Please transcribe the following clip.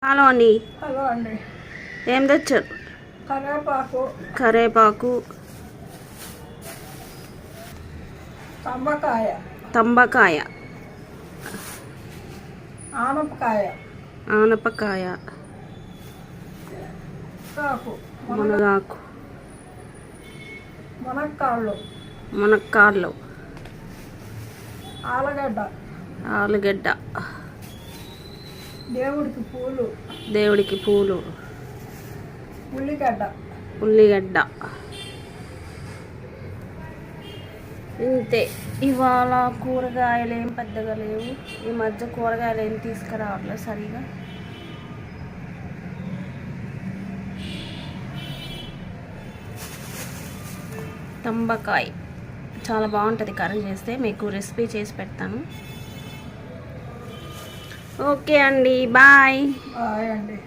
Hello అండి. Hello అండి. ఏం తెచ్చారు? కరేపాకు, తంబకాయ, ఆనపకాయ, మునగాకు, మునక్కాళ్ళు, ఆలుగడ్డ, దేవుడికి పూలు, ఉల్లిగడ్డ. ఇంతే. ఇవాళ కూరగాయలు ఏం పెద్దగా లేవు. ఈ మధ్య కూరగాయలు ఏం తీసుకురావట్లేదు సరిగా. తంబకాయ చాలా బాగుంటుంది కర్రీ చేస్తే. మీకు రెసిపీ చేసి పెడతాను. ఓకే అండి, బాయ్. అండి.